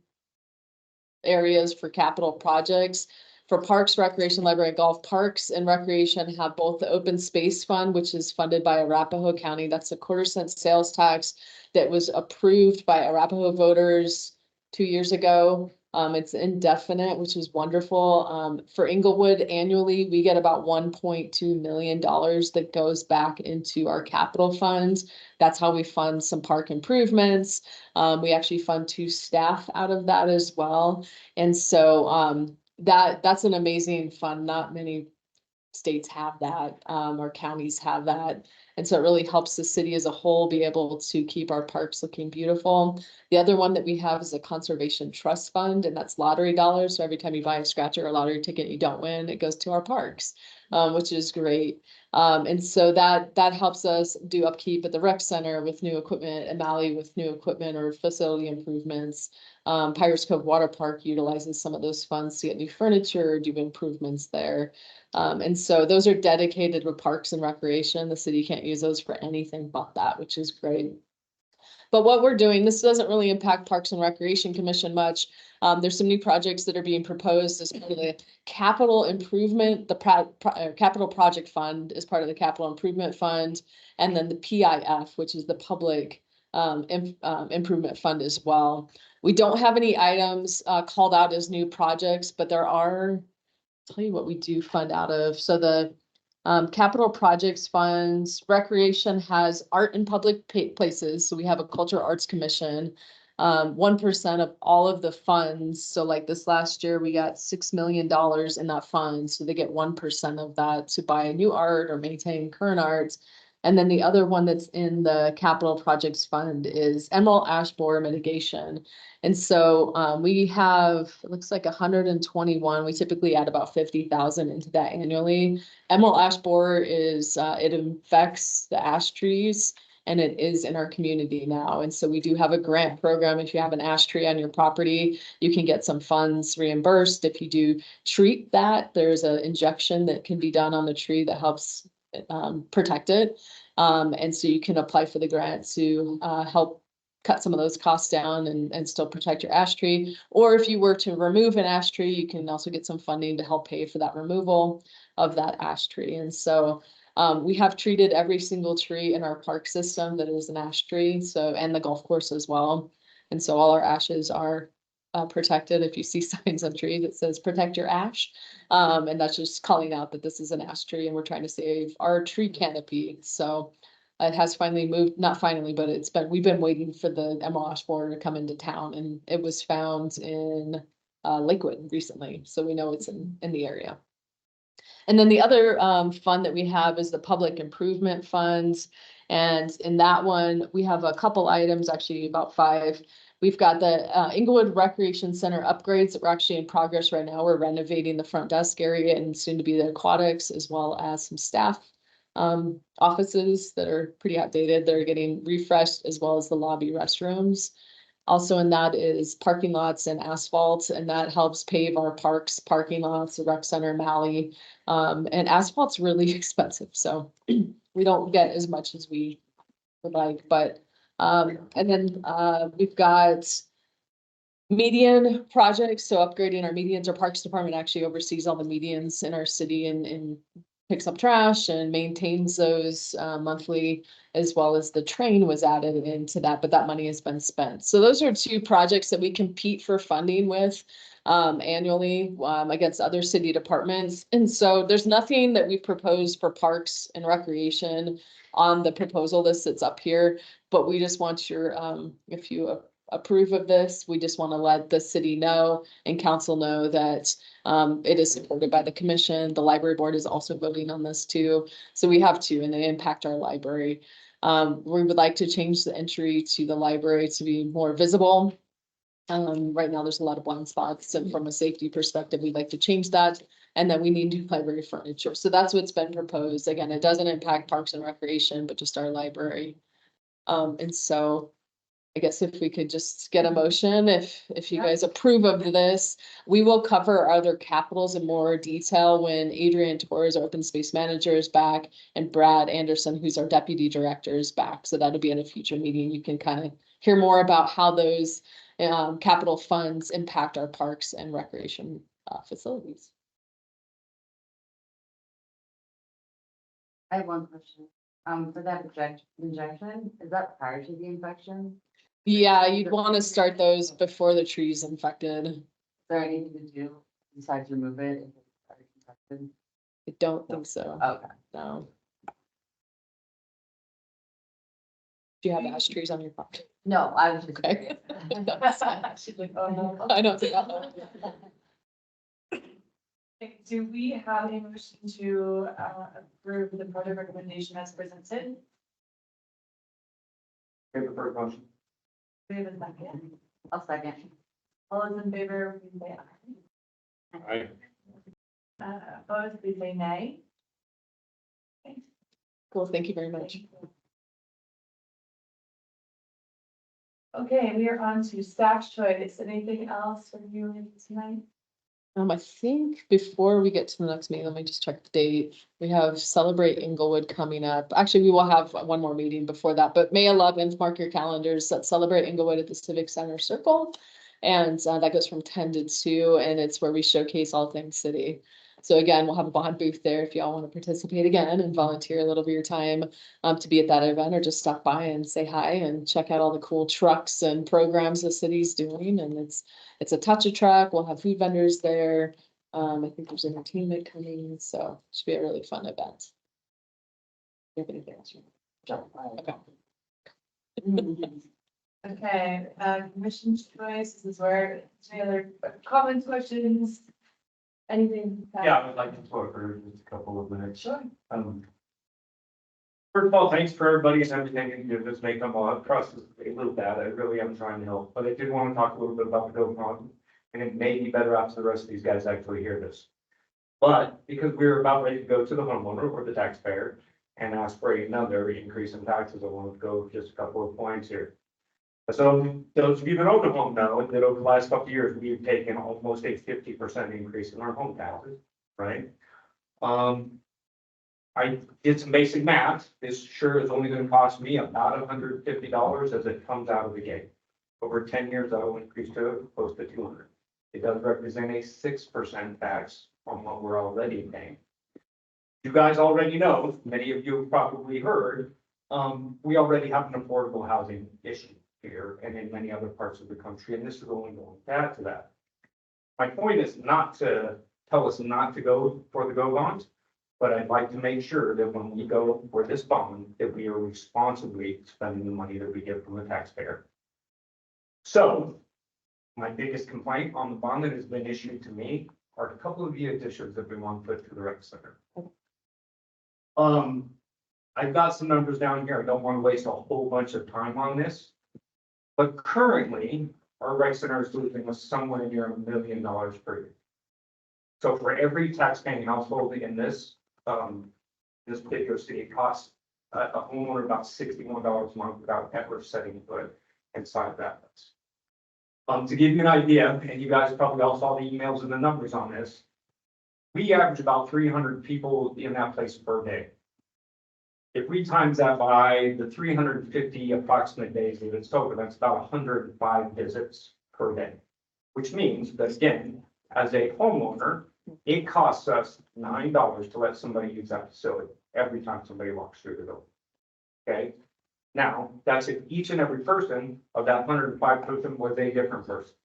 areas for capital projects. For Parks, Recreation, Library, and Golf, Parks and Recreation have both the Open Space Fund, which is funded by Arapahoe County. That's a 1/4-cent sales tax that was approved by Arapahoe voters 2 years ago. It's indefinite, which is wonderful. For Englewood annually, we get about $1.2 million that goes back into our capital funds. That's how we fund some park improvements. We actually fund 2 staff out of that as well. And so that's an amazing fund. Not many states have that, or counties have that. And so it really helps the city as a whole be able to keep our parks looking beautiful. The other one that we have is a conservation trust fund, and that's lottery dollars. So every time you buy a scratcher or lottery ticket, you don't win, it goes to our parks, which is great. And so that helps us do upkeep at the rec center with new equipment, and Malley with new equipment or facility improvements. Pirates Cove Water Park utilizes some of those funds to get new furniture, do improvements there. And so those are dedicated with Parks and Recreation. The city can't use those for anything but that, which is great. But what we're doing, this doesn't really impact Parks and Recreation Commission much. There's some new projects that are being proposed as part of the capital improvement, capital project fund is part of the capital improvement fund. And then the PIF, which is the public improvement fund as well. We don't have any items called out as new projects, but there are, I'll tell you what we do fund out of. So the capital projects funds, recreation has art in public places. So we have a cultural arts commission. 1% of all of the funds. So like this last year, we got $6 million in that fund. So they get 1% of that to buy new art or maintain current arts. And then the other one that's in the capital projects fund is emerald ash borer mitigation. And so we have, it looks like 121. We typically add about 50,000 into that annually. Emerald ash borer is, it infects the ash trees and it is in our community now. And so we do have a grant program. If you have an ash tree on your property, you can get some funds reimbursed. If you do treat that, there's an injection that can be done on the tree that helps protect it. And so you can apply for the grant to help cut some of those costs down and still protect your ash tree. Or if you were to remove an ash tree, you can also get some funding to help pay for that removal of that ash tree. And so we have treated every single tree in our park system that is an ash tree, so, and the golf course as well. And so all our ashes are protected. If you see signs on trees that says protect your ash, and that's just calling out that this is an ash tree and we're trying to save our tree canopy. So it has finally moved, not finally, but we've been waiting for the emerald ash borer to come into town, and it was found in Lakewood recently. So we know it's in the area. And then the other fund that we have is the public improvement funds. And in that one, we have a couple items, actually about 5. We've got the Englewood Recreation Center upgrades that we're actually in progress right now. We're renovating the front desk area and soon to be the aquatics, as well as some staff offices that are pretty outdated. They're getting refreshed, as well as the lobby restrooms. Also in that is parking lots and asphalt, and that helps pave our parks, parking lots, the rec center, Malley. And asphalt's really expensive, so we don't get as much as we would like, but, and then we've got median projects, so upgrading our medians. Our Parks Department actually oversees all the medians in our city and picks up trash and maintains those monthly, as well as the train was added into that, but that money has been spent. So those are 2 projects that we compete for funding with annually against other city departments. And so there's nothing that we've proposed for parks and recreation on the proposal list that's up here, but we just want your, if you approve of this, we just want to let the city know and council know that it is supported by the commission. The library board is also voting on this too. So we have 2, and they impact our library. We would like to change the entry to the library to be more visible. Right now there's a lot of blind spots, and from a safety perspective, we'd like to change that. And then we need new library furniture. So that's what's been proposed. Again, it doesn't impact Parks and Recreation, but just our library. And so I guess if we could just get a motion, if you guys approve of this, we will cover our other capitals in more detail when Adrian Torres, our open space manager, is back, and Brad Anderson, who's our deputy director, is back. So that'll be in a future meeting. You can kind of hear more about how those capital funds impact our parks and recreation facilities. I have one question. For that injection, is that prior to the infection? Yeah, you'd want to start those before the tree's infected. Is there anything to do besides remove it if it's already infected? I don't think so. Okay. No. Do you have ash trees on your property? No, I was just. Okay. She's like, oh no. I don't think I'll. Do we have a motion to approve the project recommendation as presented? Okay, the first motion. Do we have a second? I'll second. All those in favor, please say aye. Opposed, please say nay. Cool, thank you very much. Okay, we are on to staff choice. Anything else from you tonight? I think before we get to the next meeting, let me just check the date. We have Celebrate Englewood coming up. Actually, we will have one more meeting before that, but May 11th, mark your calendars. Let's Celebrate Englewood at the Civic Center Circle. And that goes from 10 to 2, and it's where we showcase all things city. So again, we'll have a bond booth there if y'all want to participate again and volunteer a little bit of your time to be at that event, or just stop by and say hi and check out all the cool trucks and programs the city's doing. And it's a touch a truck. We'll have food vendors there. I think there's entertainment coming, so it should be a really fun event. You have anything else? Okay. Okay, commission choice, this is where, any other comments, questions? Anything? Yeah, I would like to talk for just a couple of minutes. Sure. First of all, thanks for everybody and everything, and you just make them all across a little bad. I really am trying to help, but I did want to talk a little bit about the Go problem. And it may be better after the rest of these guys actually hear this. But because we're about ready to go to the homeowner or the taxpayer and ask for another increase in taxes, I want to go just a couple of points here. So those of you that own a home know that over the last couple of years, we've taken almost a 50% increase in our home taxes, right? I did some basic math. This sure is only gonna cost me about $150 as it comes out of the gate. Over 10 years, that will increase to close to 200. It does represent a 6% tax on what we're already paying. You guys already know, many of you have probably heard, we already have an affordable housing issue here and in many other parts of the country, and this is only going to add to that. My point is not to tell us not to go for the GO bond, but I'd like to make sure that when we go for this bond, that we are responsibly spending the money that we get from the taxpayer. So my biggest complaint on the bond that has been issued to me are a couple of the additions that we want to put to the rec center. I've got some numbers down here. I don't want to waste a whole bunch of time on this. But currently, our rec center is losing us somewhere near $1 million per year. So for every tax-paying household in this particular city, it costs a homeowner about $61 a month without ever setting foot inside that place. To give you an idea, and you guys probably all saw the emails and the numbers on this, we average about 300 people in that place per day. If we times that by the 350 approximate days that it's open, that's about 105 visits per day. Which means that again, as a homeowner, it costs us $9 to let somebody use that facility every time somebody walks through the door. Okay, now that's if each and every person of that 105 person was a different person.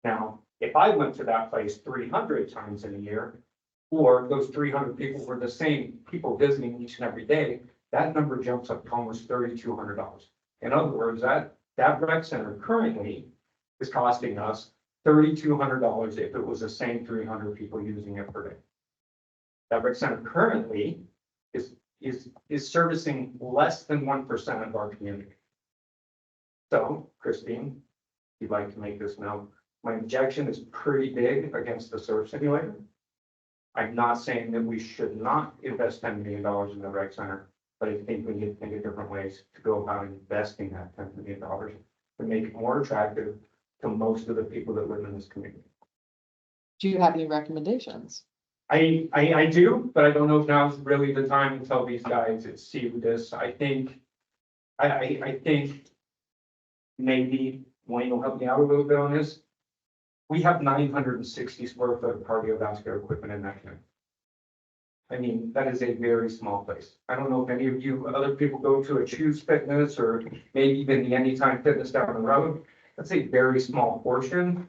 Now, if I went to that place 300 times in a year, or those 300 people were the same people visiting each and every day, that number jumps up to almost $3,200. In other words, that rec center currently is costing us $3,200 if it was the same 300 people using it per day. That rec center currently is servicing less than 1% of our community. So, Christine, if you'd like to make this known, my objection is pretty big against the surf simulator. I'm not saying that we should not invest $10 million in the rec center, but I think we need to think of different ways to go about investing that $10 million to make it more attractive to most of the people that live in this community. Do you have any recommendations? I do, but I don't know if now's really the time to tell these guys to see this. I think maybe Wayne will help me out a little bit on this. We have 960 square foot of cardiovascular equipment in that unit. I mean, that is a very small place. I don't know if any of you, other people go to a Choose Fitness or maybe even the Anytime Fitness down the road. That's a very small portion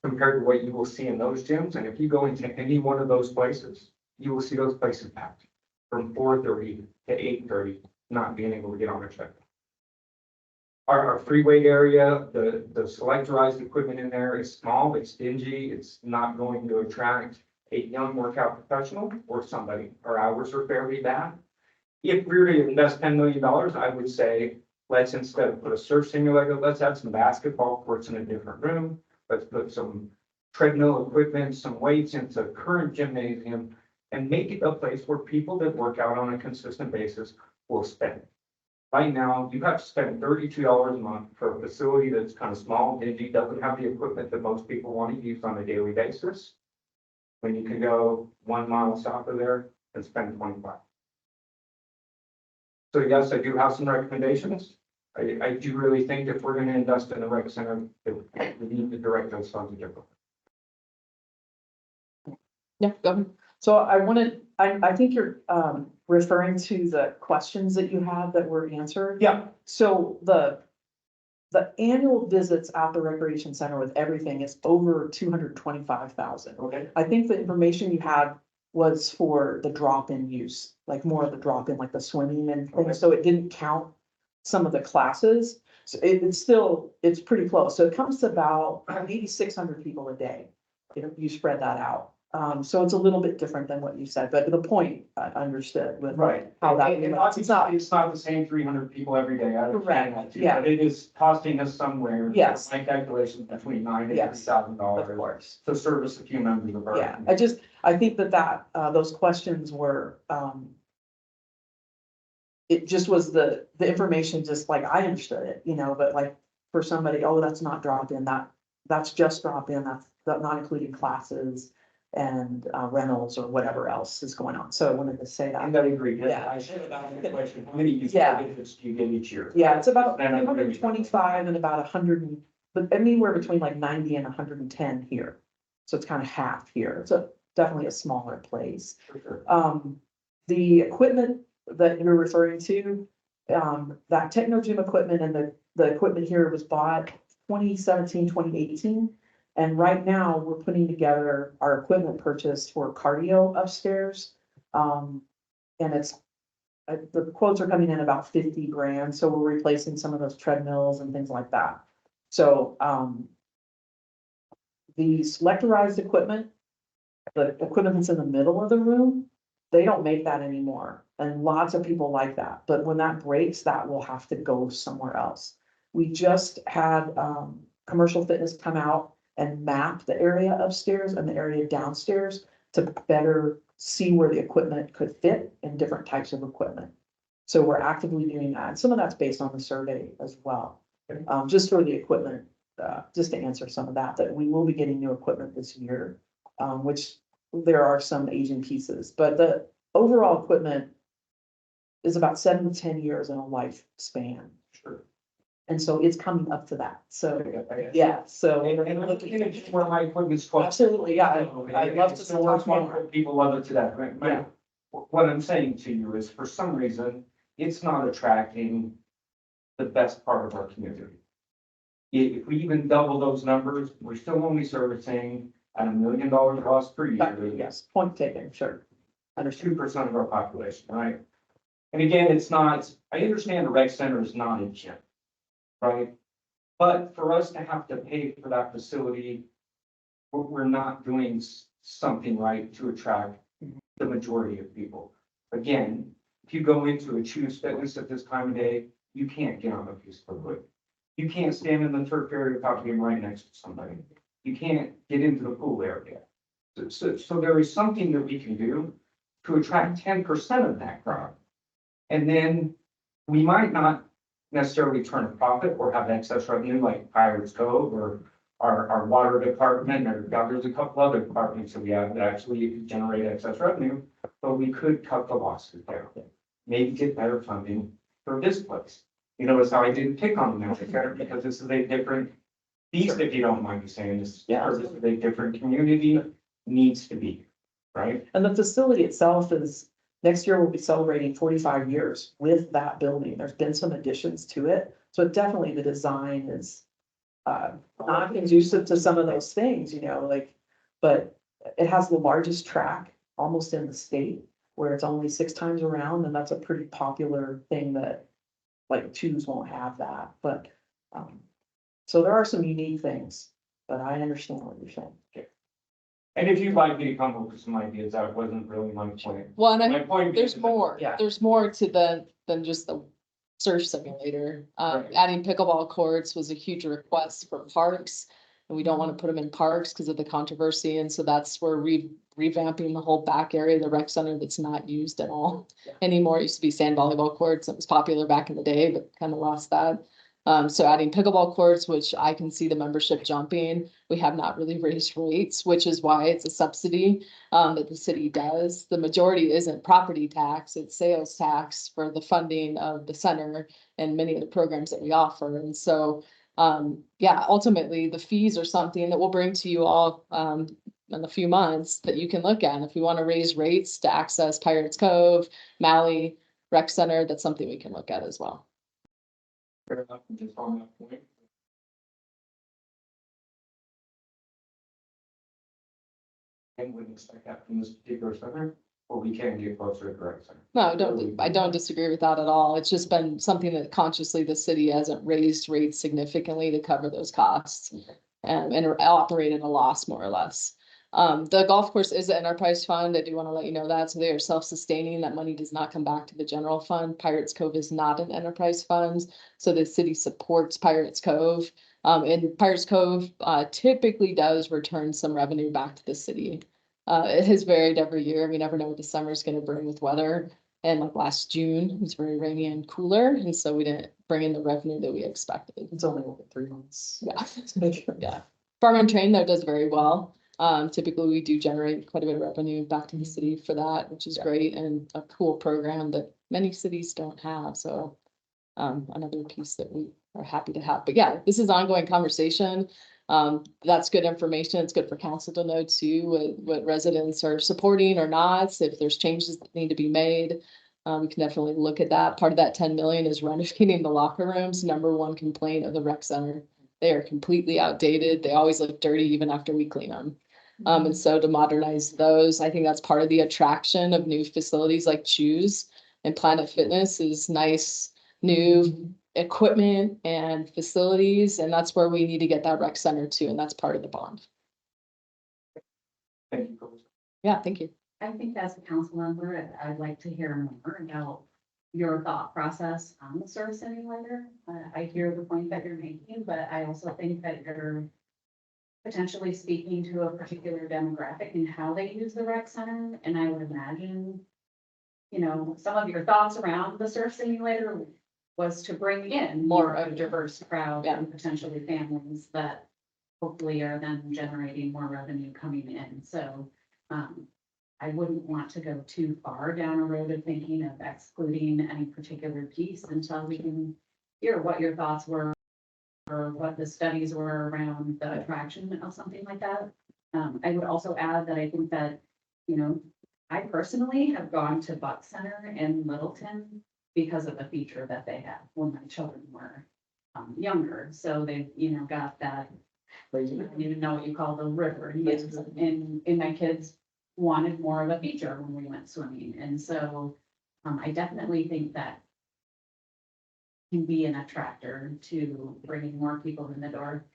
compared to what you will see in those gyms. And if you go into any one of those places, you will see those places packed from 4:30 to 8:30, not being able to get on a check. Our free weight area, the selectorized equipment in there is small, it's dingy, it's not going to attract a young workout professional or somebody. Our hours are fairly bad. If we were to invest $10 million, I would say, let's instead of put a surf simulator, let's add some basketball courts in a different room. Let's put some treadmill equipment, some weights into current gymnasium and make it a place where people that work out on a consistent basis will spend. Right now, you have to spend $32 a month for a facility that's kind of small, dingy, doesn't have the equipment that most people want to use on a daily basis. when you can go 1 mile south of there and spend 25. So yes, I do have some recommendations. I do really think if we're gonna invest in the rec center, that we need to direct those funds differently. Yeah, go ahead. So I think you're, referring to the questions that you had that were answered. Yeah. So the annual visits at the recreation center with everything is over 225,000. Okay. I think the information you had was for the drop-in use, like more of the drop-in, like the swimming and Okay. things, so it didn't count some of the classes. So it's pretty close, so it comes to about 8,600 people a day. You spread that out, so it's a little bit different than what you said, but the point I understood with Right. how that. It's not the same 300 people every day. I understand that too, Yeah. but it is costing us somewhere. Yes. My calculations between $9,000 and Yes. $3,000 Of course. to service a few members of our. Yeah, I think that those questions were, it just was the information, just like I understood it, but like for somebody, oh, that's not drop in, that's just drop in, that's not including classes and rentals or whatever else is going on. So I wanted to say I that. agree. Yeah. I should have asked the question, how many Yeah. visits do you get each year? Yeah, it's about And I agree. 225 and about 100, but anywhere between like 90 and 110 here. So it's kind of half here. It's definitely a smaller place. For sure. The equipment that you're referring to, that techno gym equipment and the equipment here was bought 2017, 2018. And right now, we're putting together our equipment purchase for cardio upstairs. And the quotes are coming in about 50 grand, so we're replacing some of those treadmills and things like that. So, the selectorized equipment, the equipment that's in the middle of the room, they don't make that anymore, and lots of people like that, but when that breaks, that will have to go somewhere else. We just had, Commercial Fitness come out and map the area upstairs and the area downstairs to better see where the equipment could fit in different types of equipment. So we're actively doing that, and some of that's based on the survey as well. Just for the equipment, just to answer some of that we will be getting new equipment this year, which there are some aging pieces, but the overall equipment is about 7 to 10 years in a lifespan. Sure. And so it's coming up to that, so, Okay. yeah, so. And I'm looking at where my equipment's. Absolutely, yeah, I'd love to Still works talk more, more. people love it to that. Yeah. What I'm saying to you is, for some reason, it's not attracting the best part of our community. If we even double those numbers, we're still only servicing at $1 million loss per year. Yes, point taken, sure. Under 2% of our population, right? And again, it's not, I understand the rec center is not a gym, right? But for us to have to pay for that facility, we're not doing something right to attract the majority of people. Again, if you go into a Choose Fitness at this time of day, you can't get on a piece of wood. You can't stand in the turf area without being right next to somebody. You can't get into the pool area. So there is something that we can do to attract 10% of that crowd. And then we might not necessarily turn a profit or have excess revenue like Pirates Cove or our water department, or there's a couple other departments that we have that actually generate excess revenue, but we could cut the losses there. Maybe get better funding for this place. You notice how I didn't pick on the Malley Center, because this is a different beast, if you don't mind me saying this. Yeah. This is a different community, needs to be, right? And the facility itself is, next year we'll be celebrating 45 years with that building. There's been some additions to it. So definitely the design is not conducive to some of those things, but it has the largest track almost in the state, where it's only 6 times around, and that's a pretty popular thing that like Choose won't have that, but so there are some unique things, but I understand what you're saying. And if you'd like me to come up with some ideas, that wasn't really my point. Well, and My point there's is- more, Yeah. there's more to than just the surf simulator. Right. Adding pickleball courts was a huge request for parks. And we don't want to put them in parks because of the controversy, and so that's where revamping the whole back area of the rec center that's not used at all anymore. It used to be sand volleyball courts, it was popular back in the day, but kind of lost that. So adding pickleball courts, which I can see the membership jumping, we have not really raised rates, which is why it's a subsidy that the city does. The majority isn't property tax, it's sales tax for the funding of the center and many of the programs that we offer. And so, yeah, ultimately, the fees are something that we'll bring to you all in a few months that you can look at. And if we want to raise rates to access Pirates Cove, Malley, Rec Center, that's something we can look at as well. Fair enough, just on that point. And wouldn't expect that from this particular center, or we can get closer to the right center. No, I don't disagree with that at all. It's just been something that consciously the city hasn't raised rates significantly to cover those costs. And operate at a loss more or less. The golf course is an enterprise fund. I do want to let you know that. So they are self-sustaining. That money does not come back to the general fund. Pirates Cove is not an enterprise fund. So the city supports Pirates Cove. And Pirates Cove typically does return some revenue back to the city. It has varied every year. We never know what the summer is going to bring with weather. And like last June, it was very rainy and cooler. And so we didn't bring in the revenue that we expected. It's only over 3 months. Yeah. Yeah. Farm and Train though does very well. Typically we do generate quite a bit of revenue back to the city for that, which is great, and a cool program that many cities don't have. So another piece that we are happy to have. But yeah, this is ongoing conversation. That's good information. It's good for council to know too, what residents are supporting or not. If there's changes that need to be made, we can definitely look at that. Part of that 10 million is renovating the locker rooms. Number one complaint of the rec center. They are completely outdated. They always look dirty even after we clean them. And so to modernize those, I think that's part of the attraction of new facilities like Choose and Planet Fitness is nice, new equipment and facilities. And that's where we need to get that rec center to, and that's part of the bond. Thank you. Yeah, thank you. I think as a council member, I'd like to hear more about your thought process on the service simulator. I hear the point that you're making, but I also think that you're potentially speaking to a particular demographic and how they use the rec center. And I would imagine, you know, some of your thoughts around the surf simulator was to bring in more of a diverse crowd and potentially families that hopefully are then generating more revenue coming in. So, I wouldn't want to go too far down a road of thinking of excluding any particular piece until we can hear what your thoughts were or what the studies were around the attraction of something like that. I would also add that I think that, you know, I personally have gone to Buck Center in Littleton because of the feature that they had when my children were younger. So they, you know, got that, I don't even know what you call the river. And my kids wanted more of a feature when we went swimming. And so I definitely think that can be an attractor to bringing more people in the door.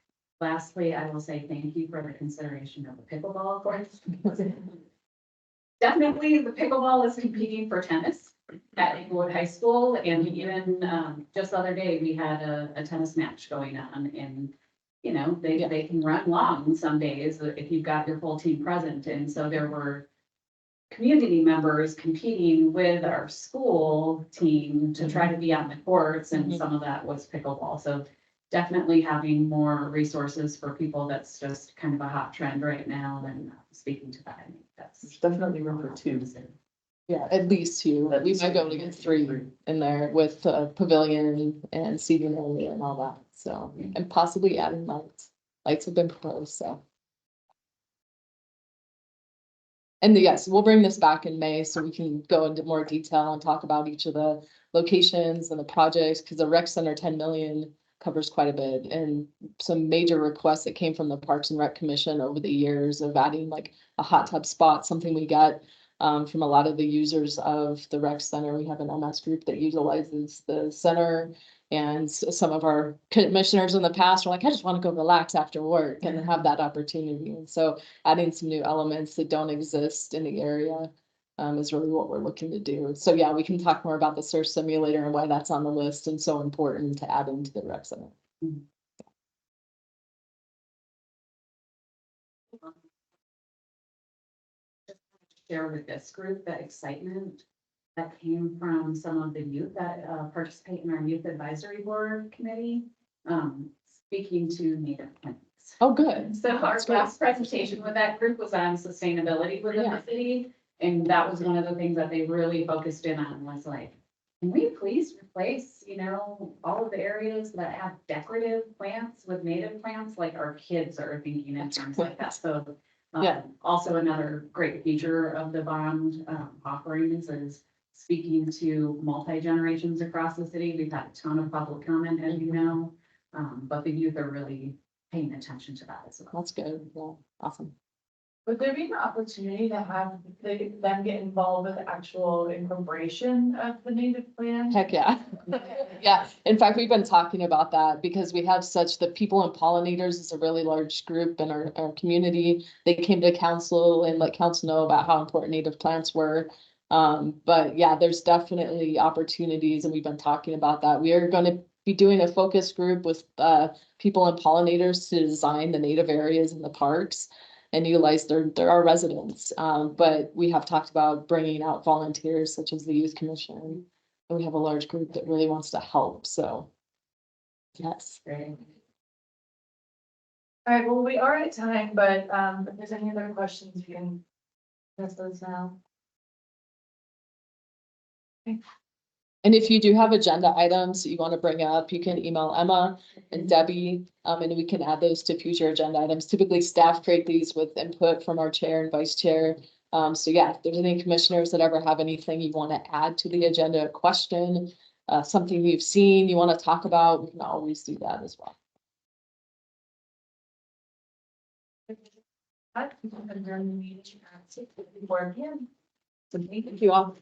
Lastly, I will say thank you for the consideration of the pickleball courts. Definitely the pickleball is competing for tennis at Englewood High School. And even just the other day, we had a tennis match going on, and you know, they can run long some days if you've got your full team present. And so there were community members competing with our school team to try to be on the courts, and some of that was pickleball. So definitely having more resources for people, that's just kind of a hot trend right now, and speaking to that, I think that's. There's definitely room for 2. Yeah, at least 2. We might be able to get 3 in there with pavilion and seating area and all that. So, and possibly adding lights. Lights have been proposed, so. And yes, we'll bring this back in May so we can go into more detail and talk about each of the locations and the projects, because the rec center 10 million covers quite a bit, and some major requests that came from the Parks and Rec Commission over the years of adding like a hot tub spot, something we got from a lot of the users of the rec center. We have an MS group that utilizes the center, and some of our commissioners in the past were like, I just want to go relax after work and have that opportunity. And so adding some new elements that don't exist in the area is really what we're looking to do. So yeah, we can talk more about the surf simulator and why that's on the list and so important to add into the rec center. Share with this group the excitement that came from some of the youth that participate in our youth advisory board committee. speaking to native plants. Oh, good. So our That's great. last presentation with that group was on sustainability within Yeah. the city. And that was one of the things that they really focused in on was like, can we please replace, all of the areas that have decorative plants with native plants? Like our kids are thinking in terms like that. So Yeah. also another great feature of the bond offerings is speaking to multi-generations across the city. We've had a ton of public comment, as you know, but the youth are really paying attention to that as well. That's good. Yeah, awesome. Would there be an opportunity to have them get involved with the actual incorporation of the native plant? Heck, yeah. Yeah, in fact, we've been talking about that because we have the people and pollinators is a really large group in our community. They came to council and let council know about how important native plants were. But yeah, there's definitely opportunities and we've been talking about that. We are gonna be doing a focus group with people and pollinators to design the native areas in the parks and utilize our residents. But we have talked about bringing out volunteers such as the youth commission. And we have a large group that really wants to help, so. Yes. Great. All right, well, we are at time, but if there's any other questions, you can ask those now. And if you do have agenda items that you want to bring up, you can email Emma and Debbie, and we can add those to future agenda items. Typically, staff create these with input from our chair and vice chair. So yeah, if there's any commissioners that ever have anything you want to add to the agenda, a question, something you've seen, you want to talk about, we can always do that as well. I can adjourn the meeting at 6:54 p.m. So thank you all.